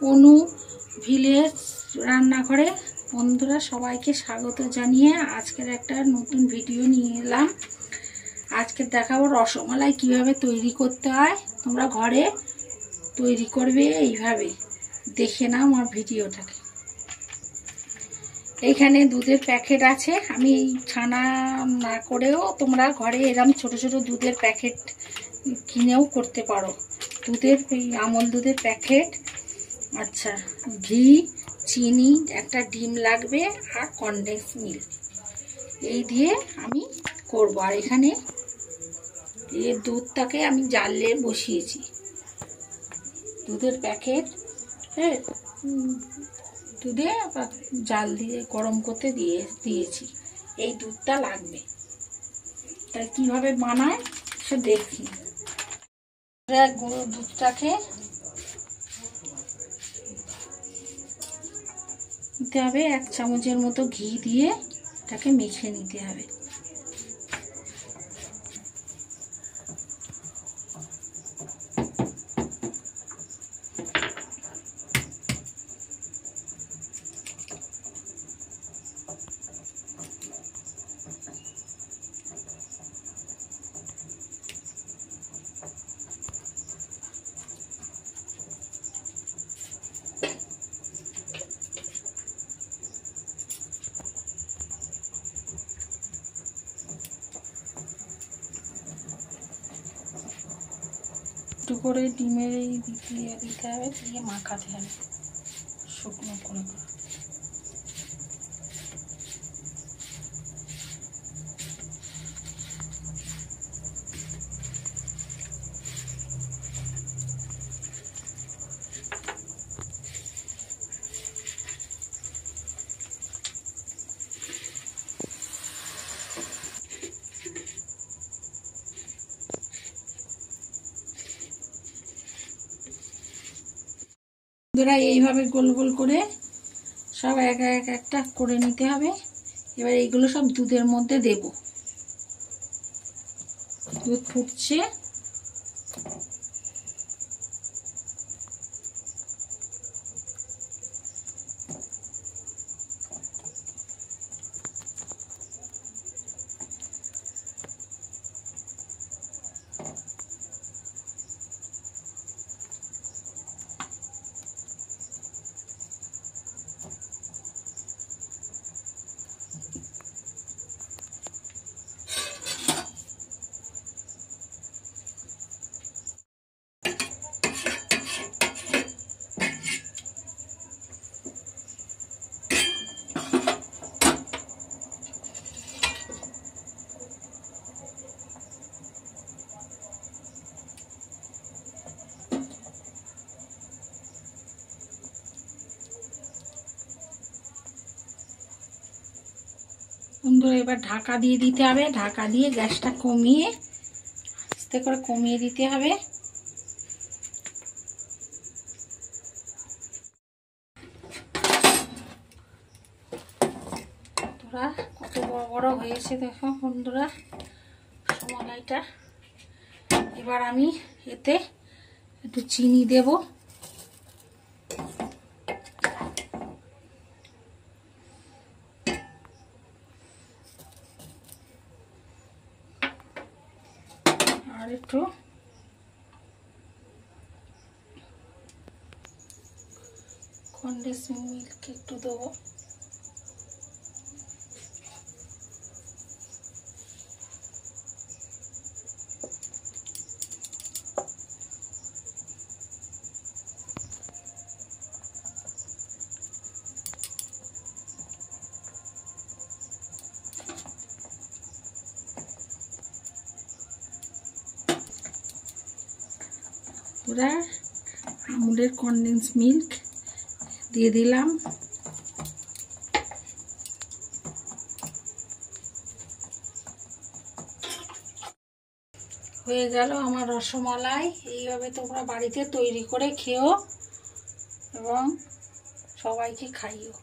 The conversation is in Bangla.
অনু ভিলেজ রান্নাঘরে বন্ধুরা সবাইকে স্বাগত জানিয়ে আজকের একটা নতুন ভিডিও নিয়ে এলাম। আজকে দেখাবো রসমালাই কিভাবে তৈরি করতে হয়। তোমরা ঘরে তৈরি করবে এইভাবে, দেখে নাও আমার ভিডিওটাকে। এখানে দুধের প্যাকেট আছে। আমি ছানা না করেও তোমরা ঘরে এরকম ছোট ছোট দুধের প্যাকেট কিনেও করতে পারো। দুধের এই আমল দুধের প্যাকেট, আচ্ছা, ঘি, চিনি, একটা ডিম লাগবে আর কনডেন্স মিল্ক, এই দিয়ে আমি করব। আর এখানে এই দুধটাকে আমি জালে বসিয়েছি। দুধের প্যাকেট দুধে জাল দিয়ে গরম করতে দিয়েছি। এই দুধটা লাগবে। তাই কিভাবে বানায় সে দেখি। গুঁড়ো দুধটাকে দিতে হবে, 1 চামচের মতো ঘি দিয়ে এটাকে মেখে নিতে হবে। একটু করে ডিমের এই দিয়ে দিতে হবে, দিয়ে মাখাতে হবে শুকনো করে। এইভাবে গোল গোল করে সব একটা করে নিতে হবে। এবার এইগুলো সব দুধের মধ্যে দেব। দুধ ফুটছে, সুন্দর। এবার ঢাকা দিয়ে দিতে হবে। ঢাকা দিয়ে গ্যাসটা কমিয়ে আস্তে করে কমিয়ে দিতে হবে। তোরা কত বড় বড় হয়েছে দেখো বন্ধুরা রসমালাইটা। এবার আমি এতে একটু চিনি দেব। আর একটু কনডেন্স মিল্ক একটু দেবো। পুরা আমুলের কনডেন্স মিল্ক দিয়ে দিলাম। হয়ে গেল আমার রসমালাই। এইভাবে তোমরা বাড়িতে তৈরি করে খেও এবং সবাইকে খাইও।